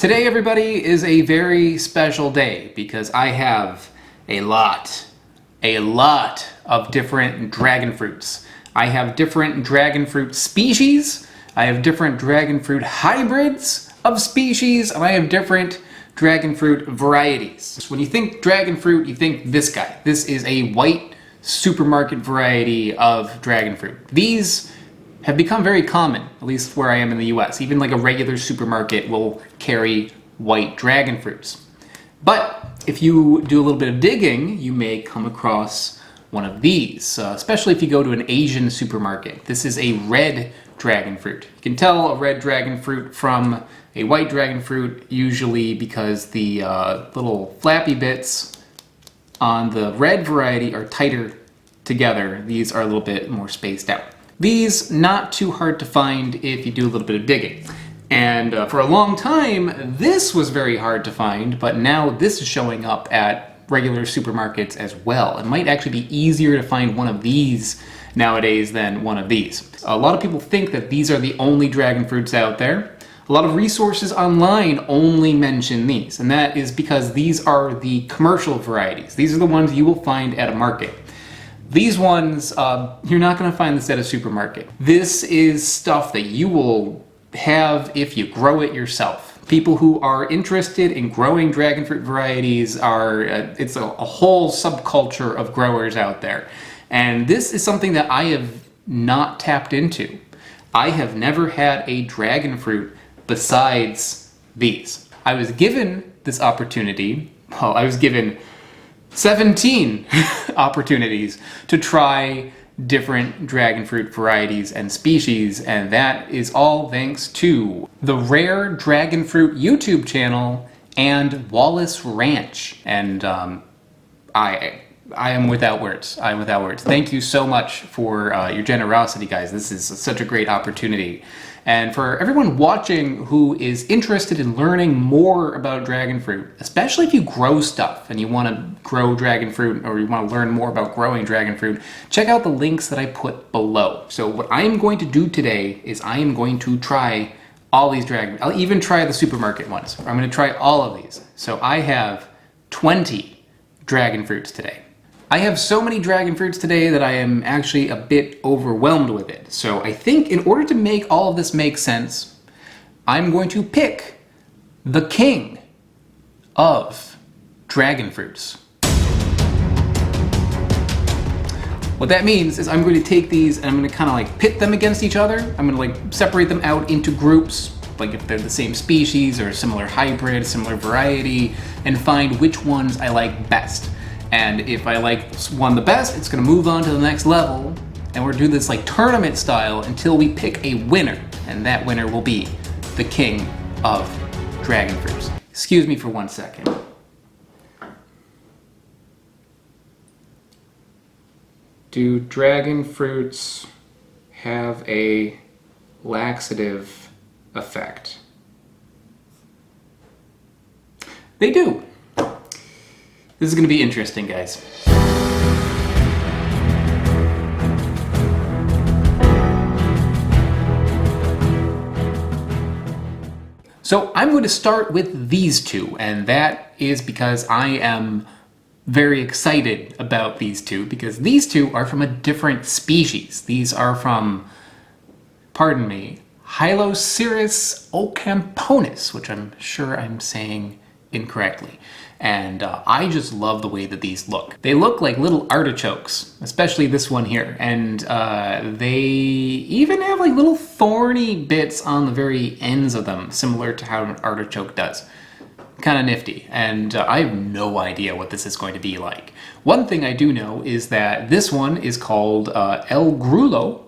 Today, everybody, is a very special day because I have a lot of different dragon fruits. I have different dragon fruit species, I have different dragon fruit hybrids of species, and I have different dragon fruit varieties. When you think dragon fruit, you think this guy. This is a white supermarket variety of dragon fruit. These have become very common, at least where I am in the US. Even like a regular supermarket will carry white dragon fruits. But if you do a little bit of digging, you may come across one of these, especially if you go to an Asian supermarket. This is a red dragon fruit. You can tell a red dragon fruit from a white dragon fruit usually because the little flappy bits on the red variety are tighter together. These are a little bit more spaced out. These, not too hard to find if you do a little bit of digging. And for a long time, this was very hard to find, but now this is showing up at regular supermarkets as well. It might actually be easier to find one of these nowadays than one of these. A lot of people think that these are the only dragon fruits out there. A lot of resources online only mention these, and that is because these are the commercial varieties. These are the ones you will find at a market. These ones, you're not going to find this at a supermarket. This is stuff that you will have if you grow it yourself. People who are interested in growing dragon fruit varieties are, it's a whole subculture of growers out there. And this is something that I have not tapped into. I have never had a dragon fruit besides these. I was given this opportunity, well, I was given 17 opportunities to try different dragon fruit varieties and species, and that is all thanks to the Rare Dragon Fruit YouTube channel and Wallace Ranch. And I am without words. I am without words. Thank you so much for your generosity, guys. This is such a great opportunity. And for everyone watching who is interested in learning more about dragon fruit, especially if you grow stuff and you want to grow dragon fruit or you want to learn more about growing dragon fruit, check out the links that I put below. So what I am going to do today is I am going to try all these I'll even try the supermarket ones. I'm going to try all of these. So I have 20 dragon fruits today. I have so many dragon fruits today that I am actually a bit overwhelmed with it. So I think in order to make all of this make sense, I'm going to pick the king of dragon fruits. What that means is I'm going to take these and I'm going to kind of like pit them against each other. I'm going to like separate them out into groups, like if they're the same species or a similar hybrid, similar variety, and find which ones I like best. And if I like one the best, it's going to move on to the next level, and we're going to do this like tournament style until we pick a winner, and that winner will be the king of dragon fruits. Excuse me for 1 second. Do dragon fruits have a laxative effect? They do. This is going to be interesting, guys. So I'm going to start with these two, and that is because I am very excited about these two, because these two are from a different species. These are from, pardon me, Hylocereus ocamponis, which I'm sure I'm saying incorrectly. And I just love the way that these look. They look like little artichokes, especially this one here. And they even have like little thorny bits on the very ends of them, similar to how an artichoke does. Kind of nifty. And I have no idea what this is going to be like. One thing I do know is that this one is called El Grullo.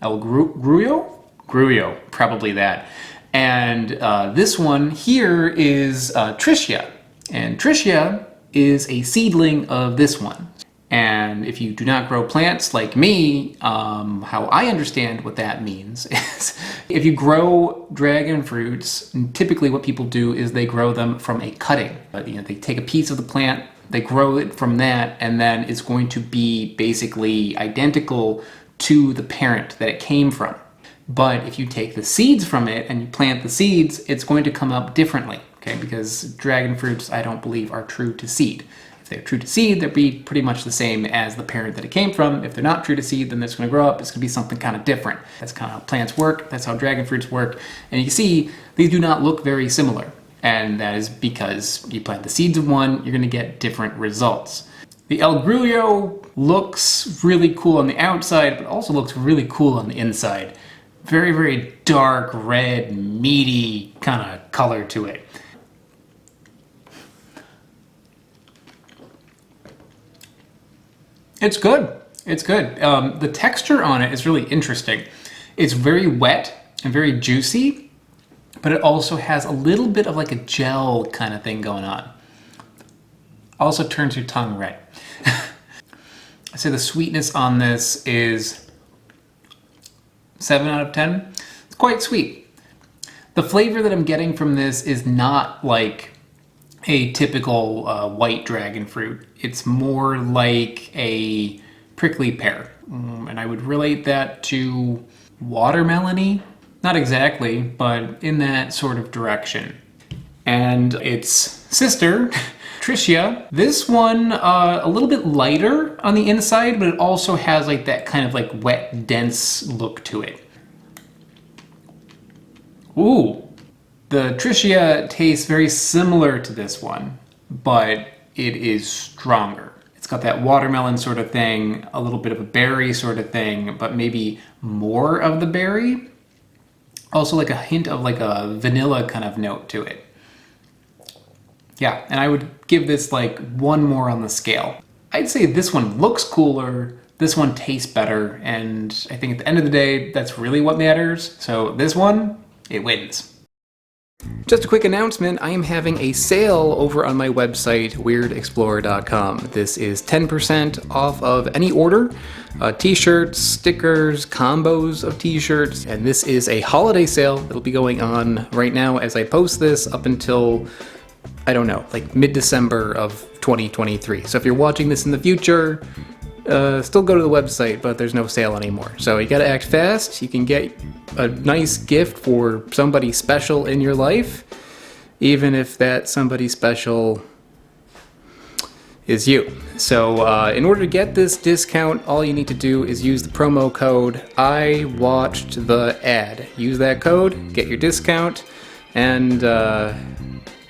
Grullo? Probably that. And this one here is Tricia. And Tricia is a seedling of this one. And if you do not grow plants like me, how I understand what that means is if you grow dragon fruits, typically what people do is they grow them from a cutting. They take a piece of the plant, they grow it from that, and then it's going to be basically identical to the parent that it came from. But if you take the seeds from it and you plant the seeds, it's going to come up differently, okay? Because dragon fruits, I don't believe, are true to seed. If they're true to seed, they'll be pretty much the same as the parent that it came from. If they're not true to seed, then it's going to grow up. It's going to be something kind of different. That's kind of how plants work. That's how dragon fruits work. And you can see these do not look very similar. And that is because you plant the seeds of one, you're going to get different results. The El Grullo looks really cool on the outside, but also looks really cool on the inside. Very, very dark, red, meaty kind of color to it. It's good. It's good. The texture on it is really interesting. It's very wet and very juicy, but it also has a little bit of like a gel kind of thing going on. Also turns your tongue red. I'd say the sweetness on this is 7 out of 10. It's quite sweet. The flavor that I'm getting from this is not like a typical white dragon fruit. It's more like a prickly pear. And I would relate that to watermelon-y. Not exactly, but in that sort of direction. And its sister, Tricia, this one a little bit lighter on the inside, but it also has like that kind of like wet, dense look to it. Ooh. The Tricia tastes very similar to this one, but it is stronger. It's got that watermelon sort of thing, a little bit of a berry sort of thing, but maybe more of the berry. Also like a hint of like a vanilla kind of note to it. Yeah, and I would give this like 1 more on the scale. I'd say this one looks cooler, this one tastes better, and I think at the end of the day, that's really what matters. So this one, it wins. Just a quick announcement, I am having a sale over on my website, weirdexplorer.com. This is 10% off of any order, t-shirts, stickers, combos of t-shirts, and this is a holiday sale that'll be going on right now as I post this up until, I don't know, like mid-December of 2023. So if you're watching this in the future, still go to the website, but there's no sale anymore. So you gotta act fast. You can get a nice gift for somebody special in your life, even if that somebody special is you. So in order to get this discount, all you need to do is use the promo code I watched the ad. Use that code, get your discount, and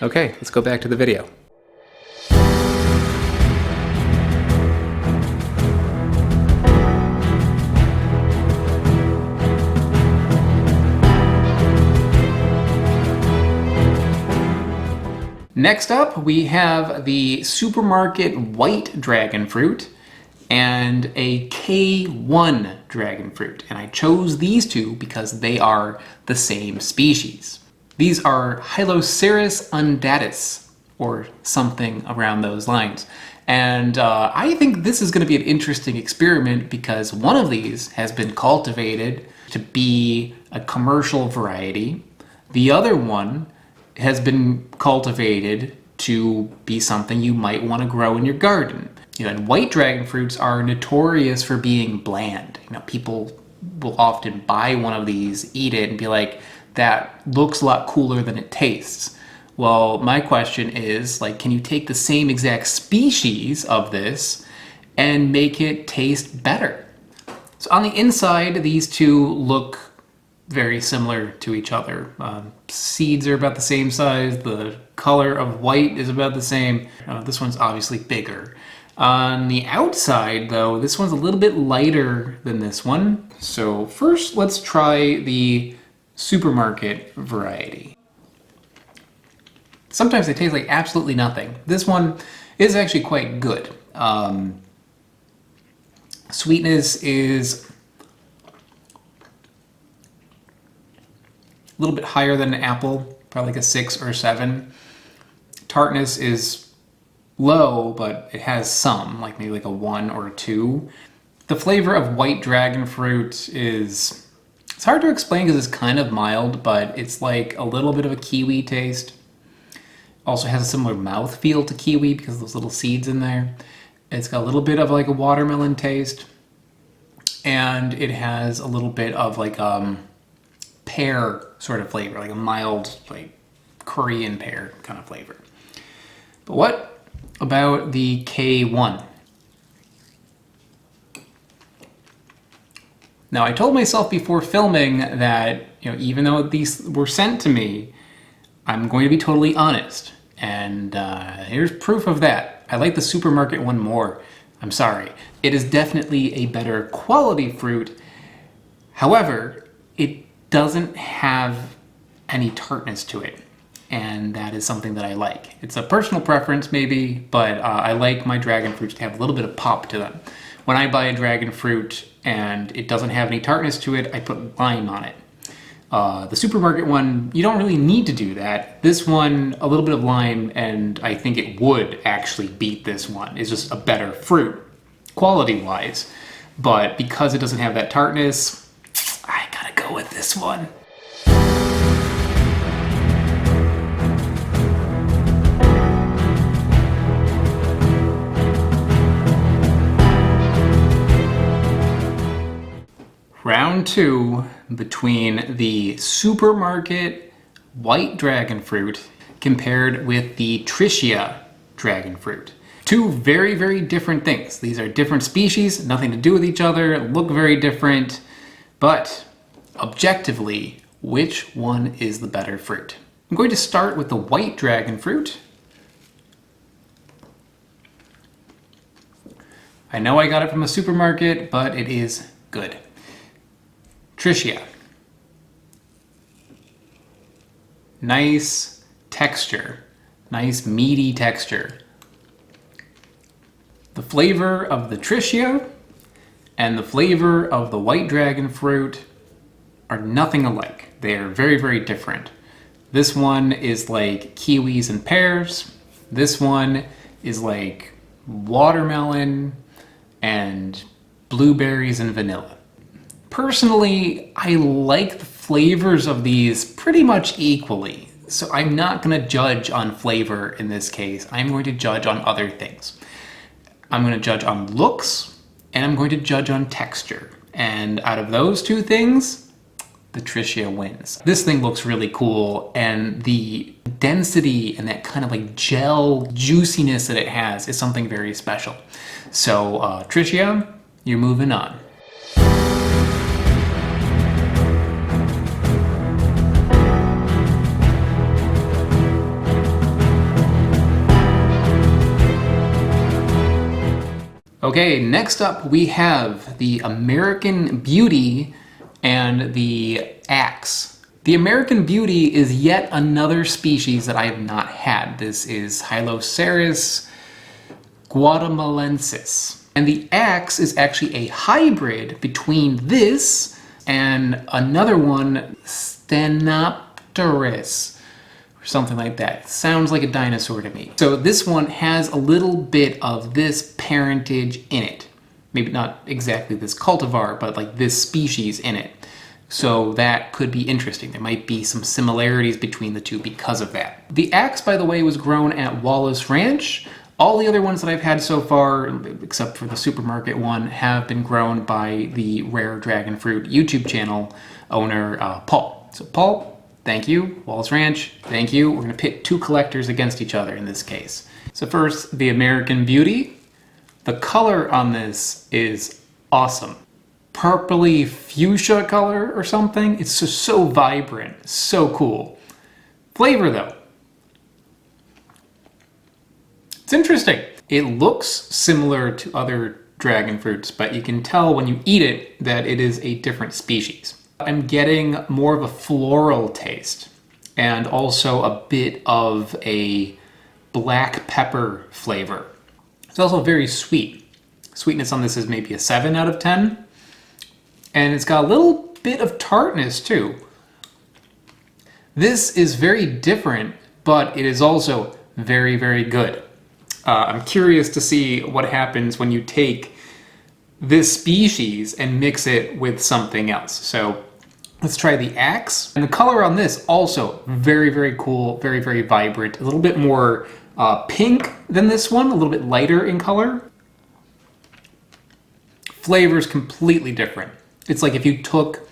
okay, let's go back to the video. Next up, we have the supermarket white dragon fruit and a K1 dragon fruit. And I chose these two because they are the same species. These are Hylocereus undatus, or something around those lines. And I think this is going to be an interesting experiment because one of these has been cultivated to be a commercial variety. The other one has been cultivated to be something you might want to grow in your garden. You know, and white dragon fruits are notorious for being bland. You know, people will often buy one of these, eat it, and be like, that looks a lot cooler than it tastes. Well, my question is, like, can you take the same exact species of this and make it taste better? So on the inside, these two look very similar to each other. Seeds are about the same size. The color of white is about the same. This one's obviously bigger. On the outside, though, this one's a little bit lighter than this one. So first, let's try the supermarket variety. Sometimes they taste like absolutely nothing. This one is actually quite good. Sweetness is a little bit higher than an apple, probably like a 6 or 7. Tartness is low, but it has some, like maybe like a 1 or a 2. The flavor of white dragon fruit is, it's hard to explain because it's kind of mild, but it's like a little bit of a kiwi taste. Also has a similar mouth feel to kiwi because of those little seeds in there. It's got a little bit of like a watermelon taste. And it has a little bit of like pear sort of flavor, like a mild, like Korean pear kind of flavor. But what about the K1? Now, I told myself before filming that, even though these were sent to me, I'm going to be totally honest. And here's proof of that. I like the supermarket one more. I'm sorry. It is definitely a better quality fruit. However, it doesn't have any tartness to it. And that is something that I like. It's a personal preference maybe, but I like my dragon fruits to have a little bit of pop to them. When I buy a dragon fruit and it doesn't have any tartness to it, I put lime on it. The supermarket one, you don't really need to do that. This one, a little bit of lime, and I think it would actually beat this one. It's just a better fruit, quality-wise. But because it doesn't have that tartness, I gotta go with this one. Round 2 between the supermarket white dragon fruit compared with the Tricia dragon fruit. Two very, very different things. These are different species, nothing to do with each other, look very different, but objectively, which one is the better fruit? I'm going to start with the white dragon fruit. I know I got it from a supermarket, but it is good. Tricia. Nice texture, nice meaty texture. The flavor of the Tricia and the flavor of the white dragon fruit are nothing alike. They are very, very different. This one is like kiwis and pears. This one is like watermelon and blueberries and vanilla. Personally, I like the flavors of these pretty much equally, so I'm not going to judge on flavor in this case. I'm going to judge on other things. I'm going to judge on looks, and I'm going to judge on texture. And out of those two things, the Tricia wins. This thing looks really cool, and the density and that kind of like gel juiciness that it has is something very special. So, Tricia, you're moving on. Okay, next up we have the American Beauty and the Axe. The American Beauty is yet another species that I have not had. This is Hylocereus Guatemalensis. And the Axe is actually a hybrid between this and another one, Stenopterus. Something like that. Sounds like a dinosaur to me. So this one has a little bit of this parentage in it. Maybe not exactly this cultivar, but like this species in it. So that could be interesting. There might be some similarities between the two because of that. The Axe, by the way, was grown at Wallace Ranch. All the other ones that I've had so far, except for the supermarket one, have been grown by the Rare Dragon Fruit YouTube channel owner, Paul. So Paul, thank you. Wallace Ranch, thank you. We're going to pit two collectors against each other in this case. So first, the American Beauty. The color on this is awesome. Purpley fuchsia color or something. It's just so vibrant, so cool. Flavor though. It's interesting. It looks similar to other dragon fruits, but you can tell when you eat it that it is a different species. I'm getting more of a floral taste and also a bit of a black pepper flavor. It's also very sweet. Sweetness on this is maybe a 7 out of 10. And it's got a little bit of tartness too. This is very different, but it is also very, very good. I'm curious to see what happens when you take this species and mix it with something else. So let's try the Axe. And the color on this also very, very cool, very, very vibrant. A little bit more pink than this one, a little bit lighter in color. Flavor's completely different. It's like if you took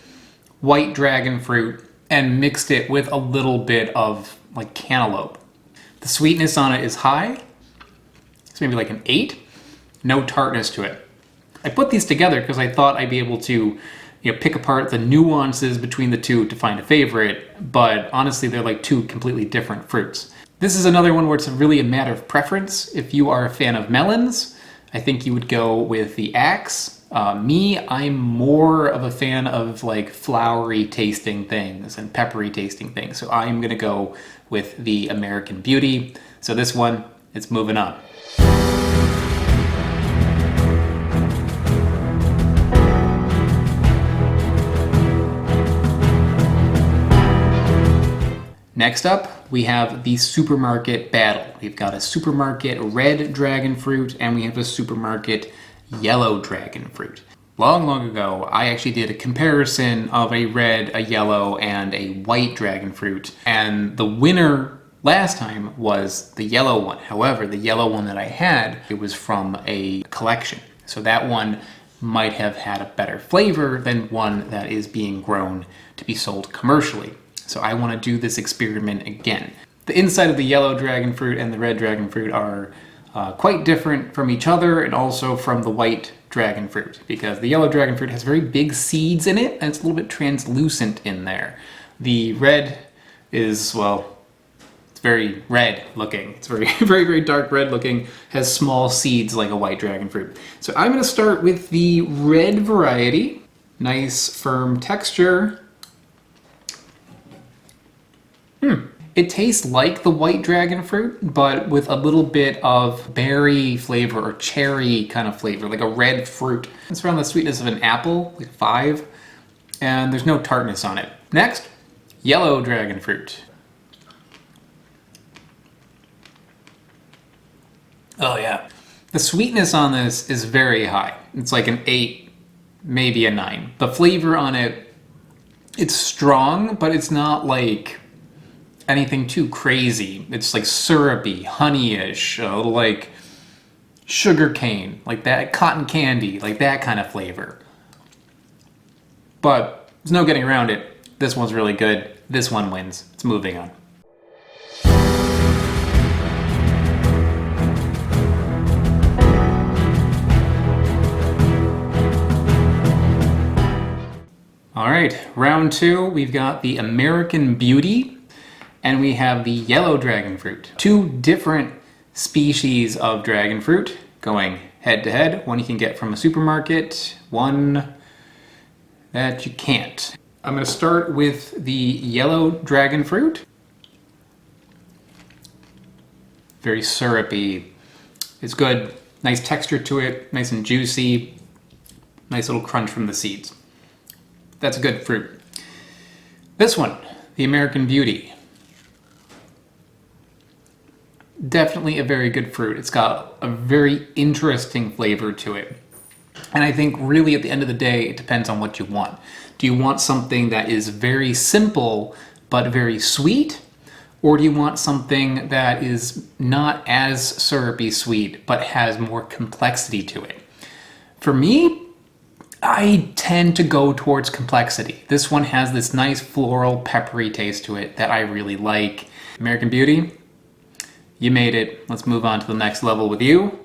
white dragon fruit and mixed it with a little bit of like cantaloupe. The sweetness on it is high. It's maybe like an 8. No tartness to it. I put these together because I thought I'd be able to pick apart the nuances between the two to find a favorite, but honestly they're like two completely different fruits. This is another one where it's really a matter of preference. If you are a fan of melons, I think you would go with the Axe. Me, I'm more of a fan of like flowery tasting things and peppery tasting things, so I'm gonna go with the American Beauty. So this one, it's moving on. Next up, we have the supermarket battle. We've got a supermarket red dragon fruit and we have a supermarket yellow dragon fruit. Long, long ago, I actually did a comparison of a red, a yellow, and a white dragon fruit, and the winner last time was the yellow one. However, the yellow one that I had, it was from a collection. So that one might have had a better flavor than one that is being grown to be sold commercially. So I want to do this experiment again. The inside of the yellow dragon fruit and the red dragon fruit are quite different from each other and also from the white dragon fruit, because the yellow dragon fruit has very big seeds in it and it's a little bit translucent in there. The red is, well, it's very red looking. It's very, very, very dark red looking, has small seeds like a white dragon fruit. So I'm going to start with the red variety. Nice firm texture. It tastes like the white dragon fruit, but with a little bit of berry flavor or cherry kind of flavor, like a red fruit. It's around the sweetness of an apple, like 5, and there's no tartness on it. Next, yellow dragon fruit. Oh yeah. The sweetness on this is very high. It's like an 8, maybe a 9. The flavor on it, it's strong, but it's not like anything too crazy. It's like syrupy, honey-ish, a little like sugar cane, like that, cotton candy, like that kind of flavor. But there's no getting around it. This one's really good. This one wins. It's moving on. All right, round 2, we've got the American Beauty and we have the yellow dragon fruit. 2 different species of dragon fruit going head to head. One you can get from a supermarket, one that you can't. I'm gonna start with the yellow dragon fruit. Very syrupy. It's good. Nice texture to it, nice and juicy. Nice little crunch from the seeds. That's a good fruit. This one, the American Beauty. Definitely a very good fruit. It's got a very interesting flavor to it. And I think really at the end of the day, it depends on what you want. Do you want something that is very simple, but very sweet? Or do you want something that is not as syrupy sweet, but has more complexity to it? For me, I tend to go towards complexity. This one has this nice floral, peppery taste to it that I really like. American Beauty, you made it. Let's move on to the next level with you.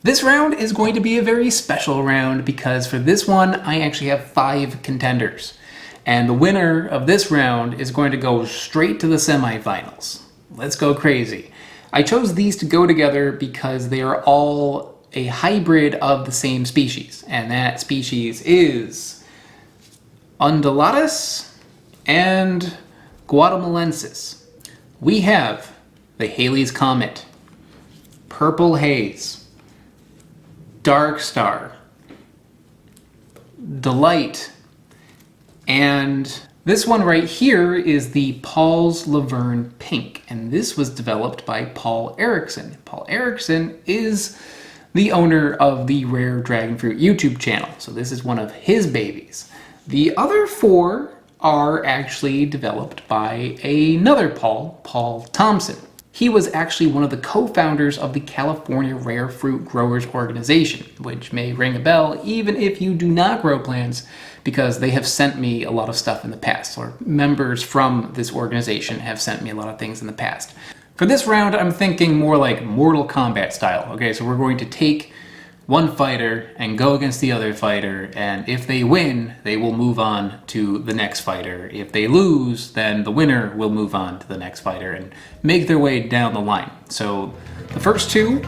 This round is going to be a very special round because for this one, I actually have 5 contenders. And the winner of this round is going to go straight to the semifinals. Let's go crazy. I chose these to go together because they are all a hybrid of the same species. And that species is undatus and Guatemalensis. We have the Halley's Comet, Purple Haze, Dark Star, Delight, and this one right here is the Paul's LaVerne Pink, and this was developed by Paul Erickson. Paul Erickson is the owner of the Rare Dragonfruit YouTube channel, so this is one of his babies. The other 4 are actually developed by another Paul Thompson. He was actually one of the co-founders of the California Rare Fruit Growers Organization, which may ring a bell even if you do not grow plants, because they have sent me a lot of stuff in the past, or members from this organization have sent me a lot of things in the past. For this round, I'm thinking more like Mortal Kombat style. Okay, so we're going to take one fighter and go against the other fighter, and if they win, they will move on to the next fighter. If they lose, then the winner will move on to the next fighter and make their way down the line. So the first two,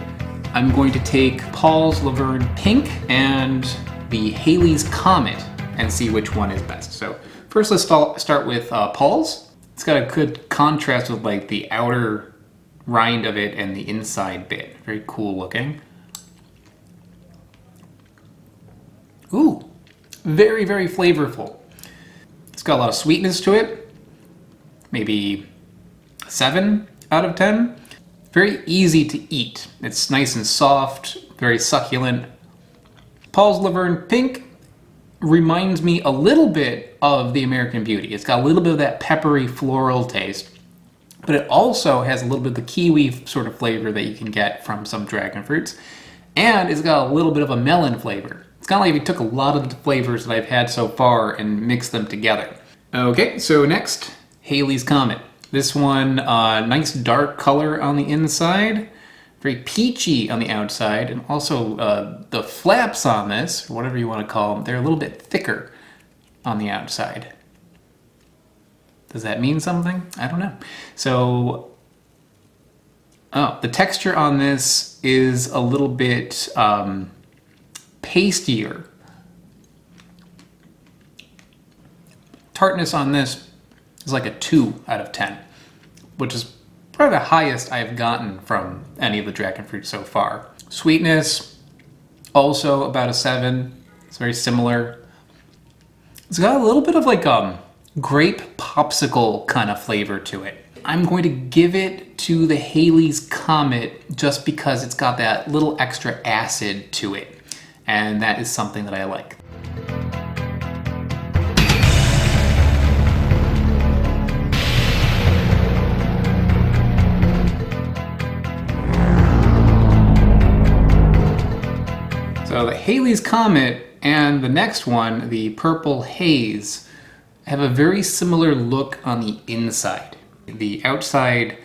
I'm going to take Paul's LaVerne Pink and the Haley's Comet and see which one is best. So first let's start with Paul's. It's got a good contrast with like the outer rind of it and the inside bit. Very cool looking. Ooh, very, very flavorful. It's got a lot of sweetness to it. Maybe 7 out of 10. Very easy to eat. It's nice and soft, very succulent. Paul's LaVerne Pink reminds me a little bit of the American Beauty. It's got a little bit of that peppery floral taste, but it also has a little bit of the kiwi sort of flavor that you can get from some dragon fruits. And it's got a little bit of a melon flavor. It's kind of like we took a lot of the flavors that I've had so far and mixed them together. Okay, so next, Haley's Comet. This one, nice dark color on the inside, very peachy on the outside, and also the flaps on this, or whatever you want to call them, they're a little bit thicker on the outside. Does that mean something? I don't know. So, the texture on this is a little bit pastier. Tartness on this is like a 2 out of 10, which is probably the highest I've gotten from any of the dragon fruits so far. Sweetness, also about a 7. It's very similar. It's got a little bit of like grape popsicle kind of flavor to it. I'm going to give it to the Haley's Comet just because it's got that little extra acid to it. And that is something that I like. So the Haley's Comet and the next one, the Purple Haze, have a very similar look on the inside. The outside, a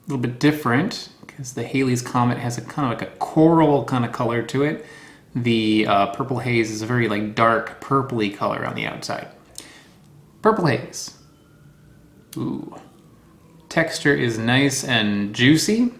little bit different, because the Haley's Comet has a kind of like a coral kind of color to it. The Purple Haze is a very like dark purpley color on the outside. Purple Haze. Ooh. Texture is nice and juicy.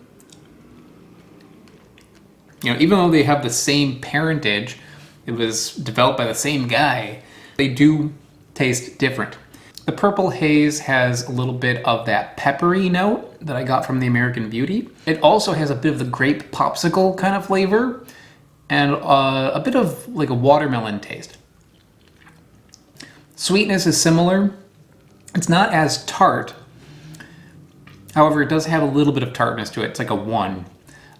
You know, even though they have the same parentage, it was developed by the same guy, they do taste different. The Purple Haze has a little bit of that peppery note that I got from the American Beauty. It also has a bit of the grape popsicle kind of flavor, and a bit of like a watermelon taste. Sweetness is similar. It's not as tart. However, it does have a little bit of tartness to it. It's like a 1.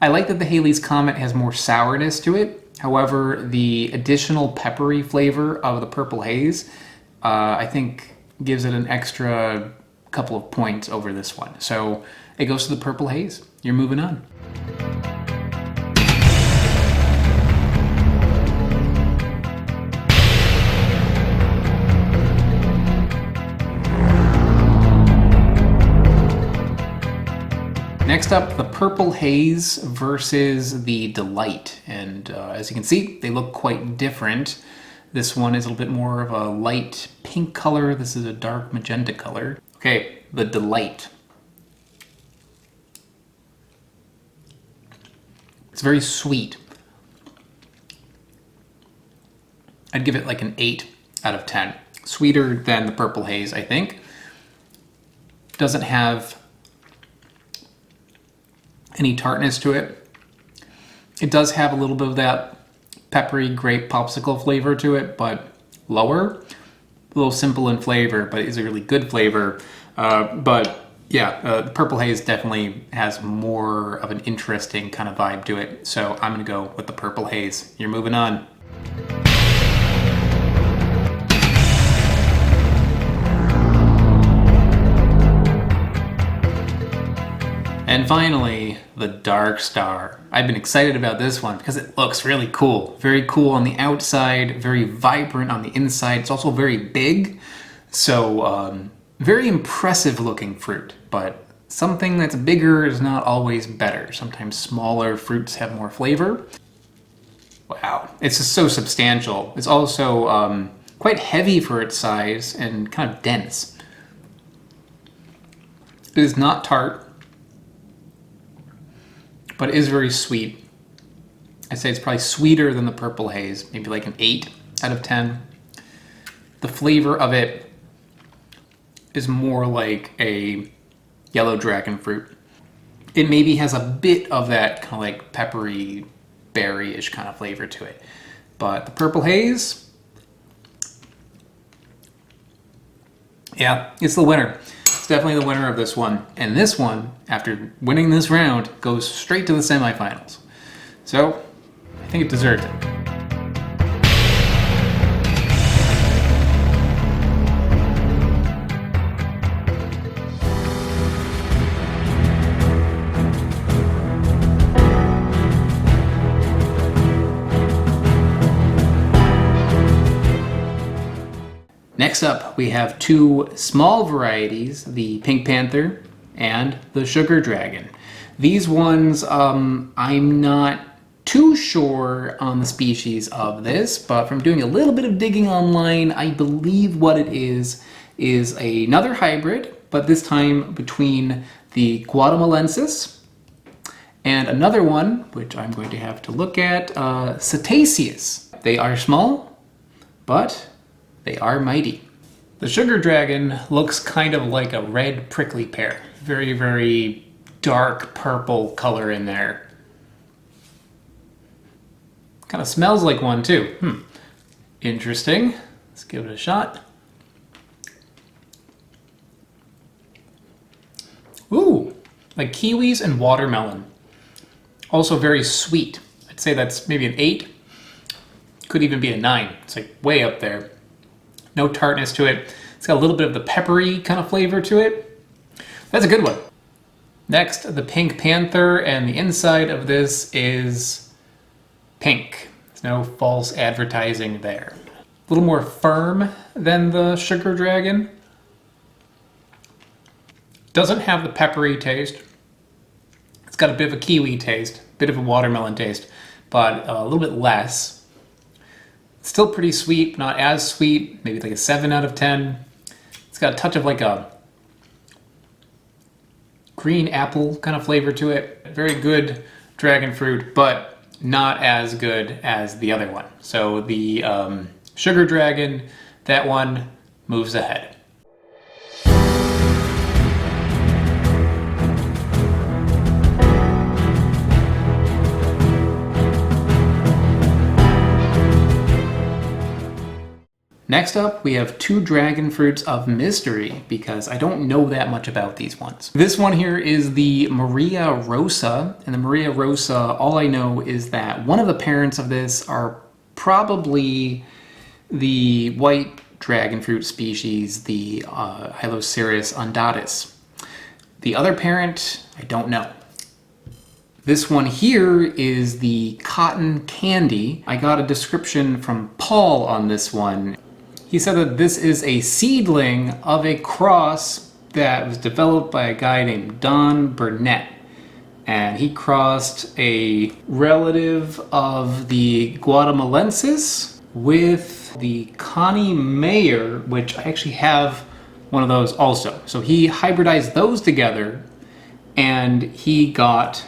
I like that the Haley's Comet has more sourness to it. However, the additional peppery flavor of the Purple Haze, I think gives it an extra couple of points over this one. So it goes to the Purple Haze. You're moving on. Next up, the Purple Haze versus the Delight. And as you can see, they look quite different. This one is a little bit more of a light pink color. This is a dark magenta color. Okay, the Delight. It's very sweet. I'd give it like an 8 out of 10. Sweeter than the Purple Haze, I think. Doesn't have any tartness to it. It does have a little bit of that peppery grape popsicle flavor to it, but lower. A little simple in flavor, but it's a really good flavor. But yeah, the Purple Haze definitely has more of an interesting kind of vibe to it. So I'm gonna go with the Purple Haze. You're moving on. And finally, the Dark Star. I've been excited about this one because it looks really cool. Very cool on the outside, very vibrant on the inside. It's also very big, so very impressive looking fruit, but something that's bigger is not always better. Sometimes smaller fruits have more flavor. Wow, it's just so substantial. It's also quite heavy for its size and kind of dense. It is not tart, but it is very sweet. I'd say it's probably sweeter than the Purple Haze, maybe like an 8 out of 10. The flavor of it is more like a yellow dragon fruit. It maybe has a bit of that kind of like peppery, berry-ish kind of flavor to it. But the Purple Haze, yeah, it's the winner. It's definitely the winner of this one. And this one, after winning this round, goes straight to the semifinals. So, I think it deserved it. Next up, we have two small varieties, the Pink Panther and the Sugar Dragon. These ones, I'm not too sure on the species of this, but from doing a little bit of digging online, I believe what it is another hybrid, but this time between the Guatemalensis and another one, which I'm going to have to look at, Setaceus. They are small, but they are mighty. The Sugar Dragon looks kind of like a red prickly pear. Very, very dark purple color in there. Kind of smells like one too. Interesting. Let's give it a shot. Ooh, like kiwis and watermelon. Also very sweet. I'd say that's maybe an 8. Could even be a 9. It's like way up there. No tartness to it. It's got a little bit of the peppery kind of flavor to it. That's a good one. Next, the Pink Panther, and the inside of this is pink. There's no false advertising there. A little more firm than the Sugar Dragon. Doesn't have the peppery taste. It's got a bit of a kiwi taste, a bit of a watermelon taste, but a little bit less. Still pretty sweet, not as sweet, maybe like a 7 out of 10. It's got a touch of like a green apple kind of flavor to it. Very good dragon fruit, but not as good as the other one. So the Sugar Dragon, that one moves ahead. Next up, we have two dragon fruits of mystery, because I don't know that much about these ones. This one here is the Maria Rosa, and the Maria Rosa, all I know is that one of the parents of this are probably the white dragon fruit species, the Hylocereus undatus. The other parent, I don't know. This one here is the cotton candy. I got a description from Paul on this one. He said that this is a seedling of a cross that was developed by a guy named Don Burnett. And he crossed a relative of the Guatemalensis with the Connie Mayar, which I actually have one of those also. So he hybridized those together, and he got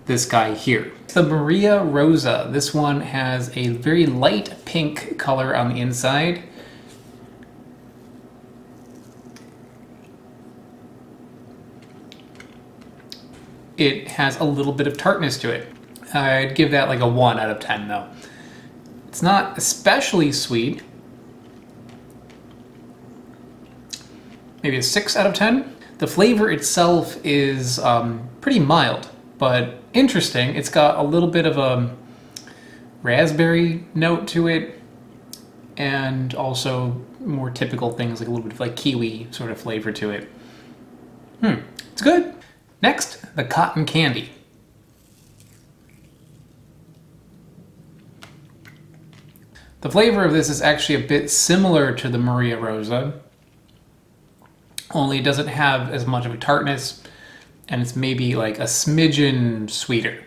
this guy here. The Maria Rosa, this one has a very light pink color on the inside. It has a little bit of tartness to it. I'd give that like a 1 out of 10 though. It's not especially sweet. Maybe a 6 out of 10. The flavor itself is pretty mild, but interesting. It's got a little bit of a raspberry note to it, and also more typical things like a little bit of like kiwi sort of flavor to it. It's good. Next, the cotton candy. The flavor of this is actually a bit similar to the Maria Rosa, only it doesn't have as much of a tartness, and it's maybe like a smidgen sweeter.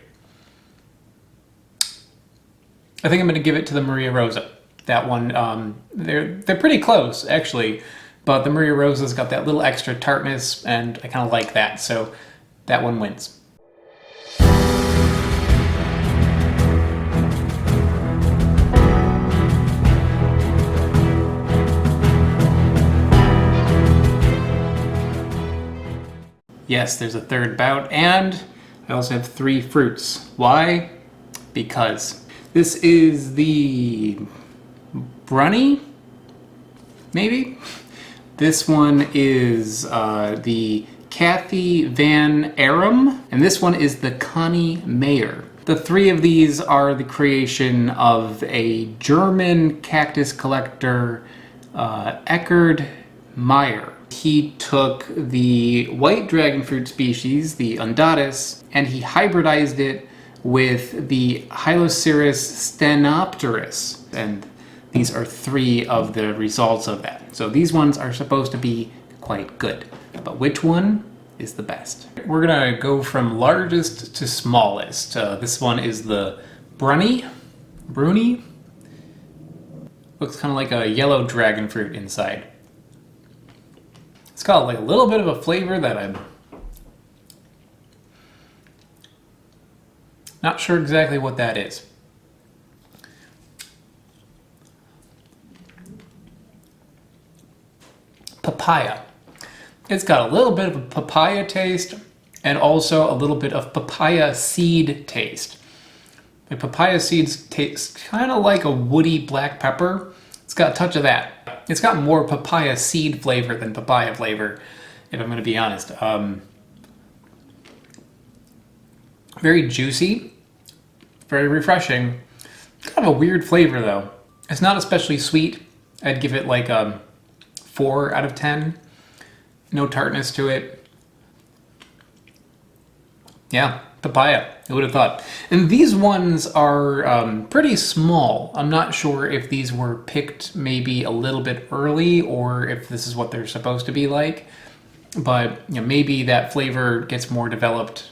I think I'm going to give it to the Maria Rosa. That one, they're pretty close actually, but the Maria Rosa's got that little extra tartness, and I kind of like that, so that one wins. Yes, there's a third bout, and I also have 3 fruits. Why? Because this is the Bruuni, maybe? This one is the Cathy Van Arum, and this one is the Connie Mayar. The 3 of these are the creation of a German cactus collector, Eckhard Mayar. He took the white dragonfruit species, the undatus, and he hybridized it with the Hylocereus Stenopterus. And these are 3 of the results of that. So these ones are supposed to be quite good. But which one is the best? We're gonna go from largest to smallest. This one is the Bruuni. Looks kind of like a yellow dragon fruit inside. It's got like a little bit of a flavor that I'm not sure exactly what that is. Papaya. It's got a little bit of a papaya taste and also a little bit of papaya seed taste. The papaya seeds taste kind of like a woody black pepper. It's got a touch of that. It's got more papaya seed flavor than papaya flavor, if I'm going to be honest. Very juicy, very refreshing. Kind of a weird flavor though. It's not especially sweet. I'd give it like a 4 out of 10. No tartness to it. Yeah, papaya. Who would have thought? And these ones are pretty small. I'm not sure if these were picked maybe a little bit early or if this is what they're supposed to be like. But you know, maybe that flavor gets more developed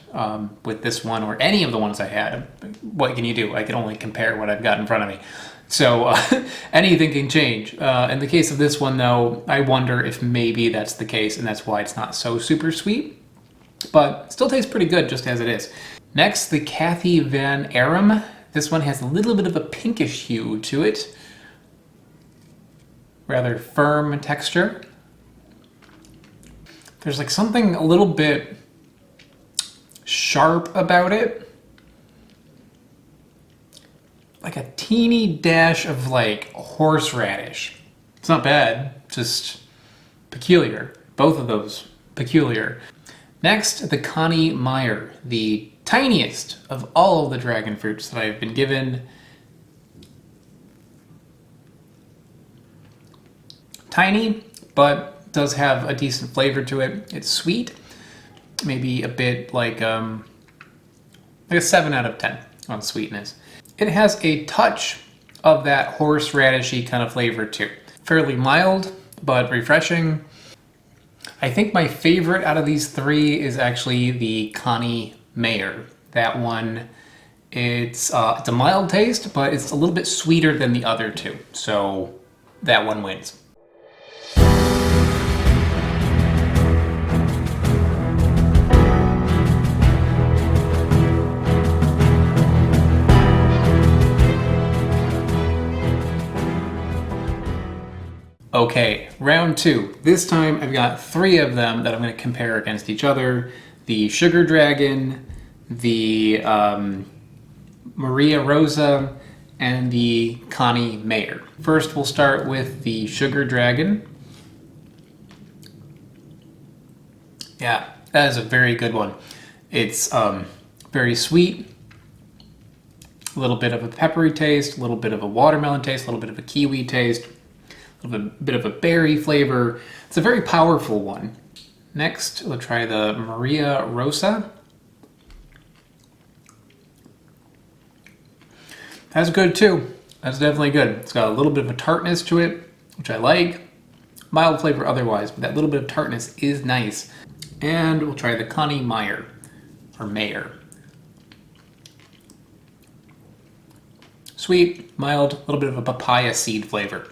with this one or any of the ones I had. What can you do? I can only compare what I've got in front of me. So anything can change. In the case of this one though, I wonder if maybe that's the case and that's why it's not so super sweet. But still tastes pretty good just as it is. Next, the Cathy Van Arum. This one has a little bit of a pinkish hue to it. Rather firm texture. There's like something a little bit sharp about it. Like a teeny dash of like horseradish. It's not bad, just peculiar. Both of those peculiar. Next, the Connie Mayar, the tiniest of all of the dragon fruits that I've been given. Tiny, but does have a decent flavor to it. It's sweet, maybe a bit like a 7 out of 10 on sweetness. It has a touch of that horseradishy kind of flavor too. Fairly mild, but refreshing. I think my favorite out of these 3 is actually the Connie Mayar. That one, it's a mild taste, but it's a little bit sweeter than the other 2. So that one wins. Okay, round 2. This time I've got 3 of them that I'm going to compare against each other. The Sugar Dragon, the Maria Rosa, and the Connie Mayar. First we'll start with the Sugar Dragon. Yeah, that is a very good one. It's very sweet, a little bit of a peppery taste, a little bit of a watermelon taste, a little bit of a kiwi taste, a little bit of a berry flavor. It's a very powerful one. Next, we'll try the Maria Rosa. That's good too. That's definitely good. It's got a little bit of a tartness to it, which I like. Mild flavor otherwise, but that little bit of tartness is nice. And we'll try the Connie Mayar, or Mayar. Sweet, mild, a little bit of a papaya seed flavor.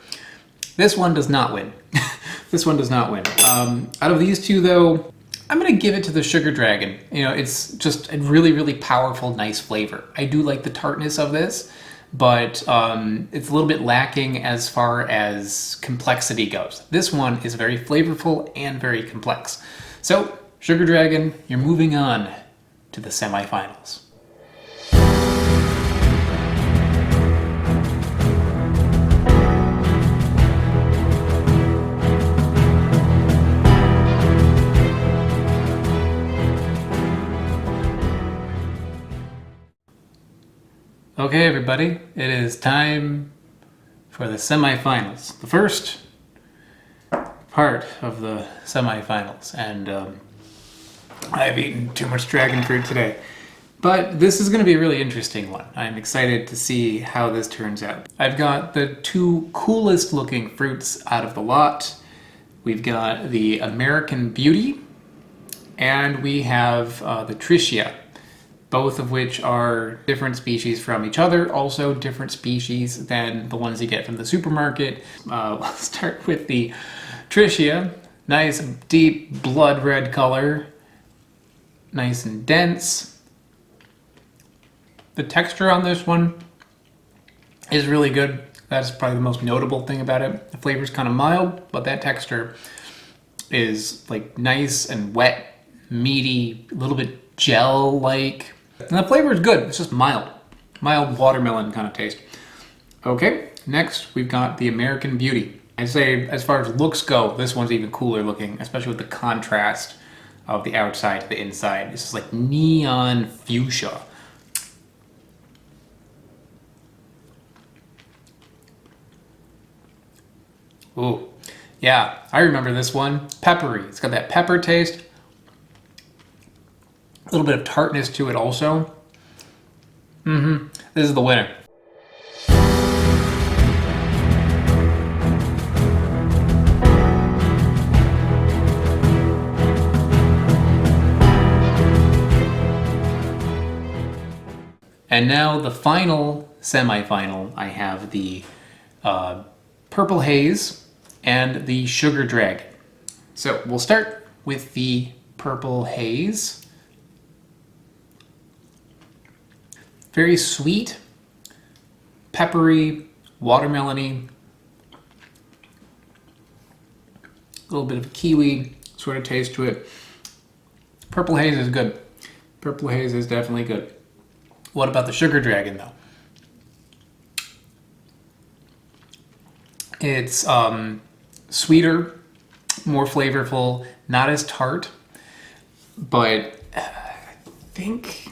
This one does not win. This one does not win. Out of these two though, I'm gonna give it to the Sugar Dragon. You know, it's just a really, really powerful, nice flavor. I do like the tartness of this, but it's a little bit lacking as far as complexity goes. This one is very flavorful and very complex. So, Sugar Dragon, you're moving on to the semifinals. Okay, everybody, it is time for the semifinals. The first part of the semifinals, and I've eaten too much dragon fruit today. But this is going to be a really interesting one. I'm excited to see how this turns out. I've got the two coolest looking fruits out of the lot. We've got the American Beauty, and we have the Tricia. Both of which are different species from each other, also different species than the ones you get from the supermarket. We'll start with the Tricia. Nice deep blood red color, nice and dense. The texture on this one is really good. That's probably the most notable thing about it. The flavor's kind of mild, but that texture is like nice and wet, meaty, a little bit gel-like. And the flavor is good, it's just mild. Mild watermelon kind of taste. Okay, next we've got the American Beauty. I'd say as far as looks go, this one's even cooler looking, especially with the contrast of the outside to the inside. This is like neon fuchsia. Ooh, yeah, I remember this one. Peppery, it's got that pepper taste. A little bit of tartness to it also. This is the winner. And now the final semifinal, I have the Purple Haze and the Sugar Dragon. So we'll start with the Purple Haze. Very sweet, peppery, watermelony, a little bit of a kiwi sort of taste to it. Purple Haze is good. Purple Haze is definitely good. What about the Sugar Dragon though? It's sweeter, more flavorful, not as tart, but I think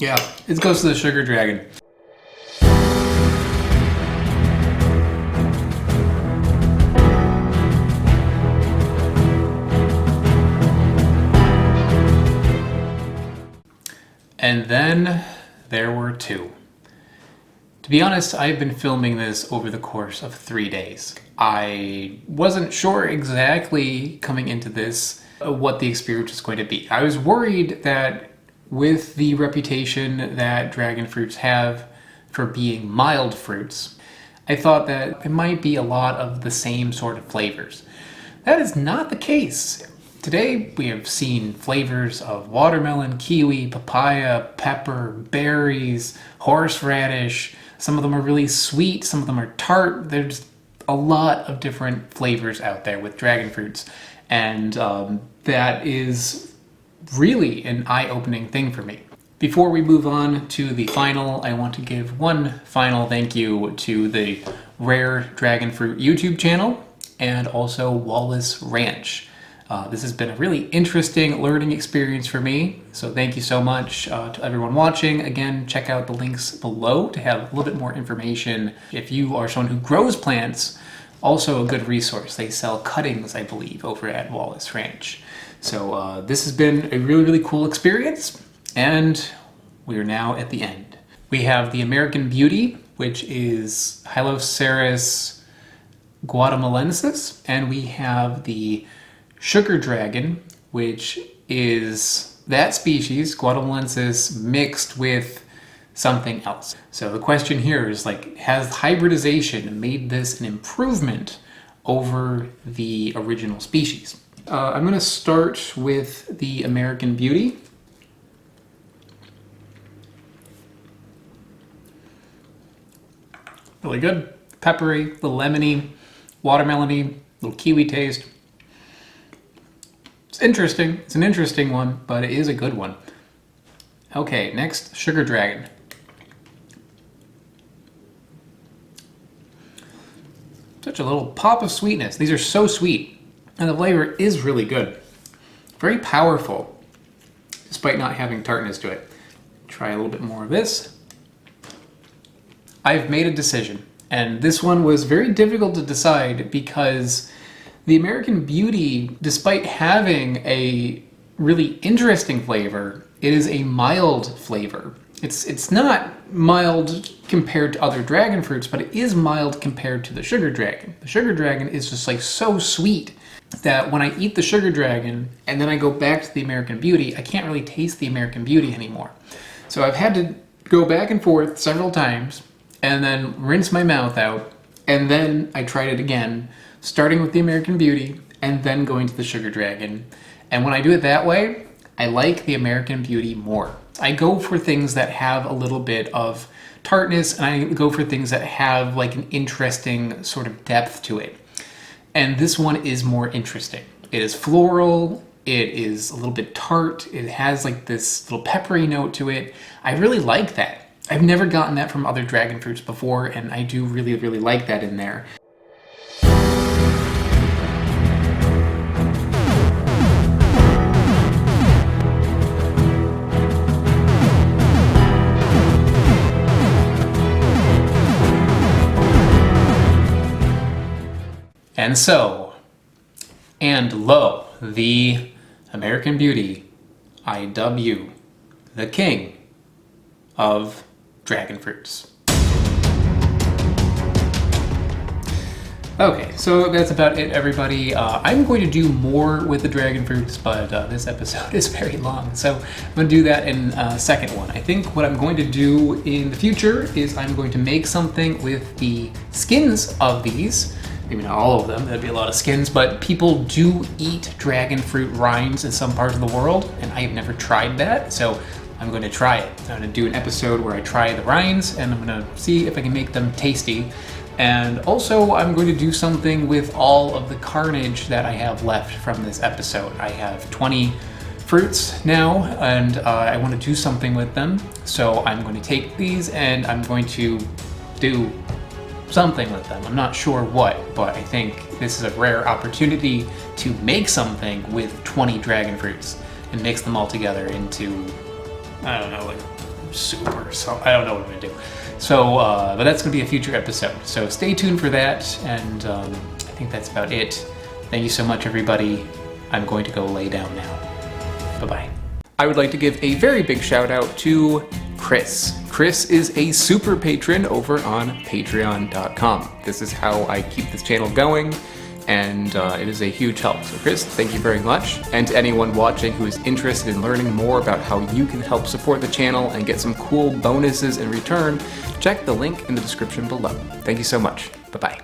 yeah, it goes to the Sugar Dragon. And then there were two. To be honest, I've been filming this over the course of 3 days. I wasn't sure exactly coming into this what the experience was going to be. I was worried that with the reputation that dragon fruits have for being mild fruits, I thought that it might be a lot of the same sort of flavors. That is not the case. Today we have seen flavors of watermelon, kiwi, papaya, pepper, berries, horseradish. Some of them are really sweet, some of them are tart. There's a lot of different flavors out there with dragon fruits, and that is really an eye-opening thing for me. Before we move on to the final, I want to give one final thank you to the Rare Dragon Fruit YouTube channel and also Wallace Ranch. This has been a really interesting learning experience for me, so thank you so much to everyone watching. Again, check out the links below to have a little bit more information. If you are someone who grows plants, also a good resource. They sell cuttings, I believe, over at Wallace Ranch. So this has been a really, really cool experience, and we are now at the end. We have the American Beauty, which is Hylocereus Guatemalensis, and we have the Sugar Dragon, which is that species, Guatemalensis, mixed with something else. So the question here is, like, has hybridization made this an improvement over the original species? I'm going to start with the American Beauty. Really good. Peppery, a little lemony, watermelony, little kiwi taste. It's interesting. It's an interesting one, but it is a good one. Okay, next, Sugar Dragon. Such a little pop of sweetness. These are so sweet, and the flavor is really good. Very powerful, despite not having tartness to it. Try a little bit more of this. I've made a decision, and this one was very difficult to decide because the American Beauty, despite having a really interesting flavor, it is a mild flavor. It's not mild compared to other dragon fruits, but it is mild compared to the Sugar Dragon. The Sugar Dragon is just like so sweet that when I eat the Sugar Dragon and then I go back to the American Beauty, I can't really taste the American Beauty anymore. So I've had to go back and forth several times and then rinse my mouth out, and then I tried it again, starting with the American Beauty and then going to the Sugar Dragon. And when I do it that way, I like the American Beauty more. I go for things that have a little bit of tartness, and I go for things that have like an interesting sort of depth to it. And this one is more interesting. It is floral, it is a little bit tart, it has like this little peppery note to it. I really like that. I've never gotten that from other dragon fruits before, and I do really, really like that in there. And so, and lo, the American Beauty, IW, the king of dragon fruits. Okay, so that's about it, everybody. I'm going to do more with the dragon fruits, but this episode is very long, so I'm going to do that in a second one. I think what I'm going to do in the future is I'm going to make something with the skins of these. Maybe not all of them, that'd be a lot of skins, but people do eat dragon fruit rinds in some parts of the world, and I have never tried that, so I'm going to try it. I'm going to do an episode where I try the rinds, and I'm going to see if I can make them tasty. And also, I'm going to do something with all of the carnage that I have left from this episode. I have 20 fruits now, and I want to do something with them. So I'm going to take these, and I'm going to do something with them. I'm not sure what, but I think this is a rare opportunity to make something with 20 dragon fruits and mix them all together into, I don't know, like soup or so. I don't know what I'm gonna do. So, but that's gonna be a future episode. So stay tuned for that, and I think that's about it. Thank you so much, everybody. I'm going to go lay down now. Bye-bye. I would like to give a very big shout out to Chris. Chris is a super patron over on patreon.com. This is how I keep this channel going, and it is a huge help. So Chris, thank you very much. And to anyone watching who is interested in learning more about how you can help support the channel and get some cool bonuses in return, check the link in the description below. Thank you so much. Bye-bye.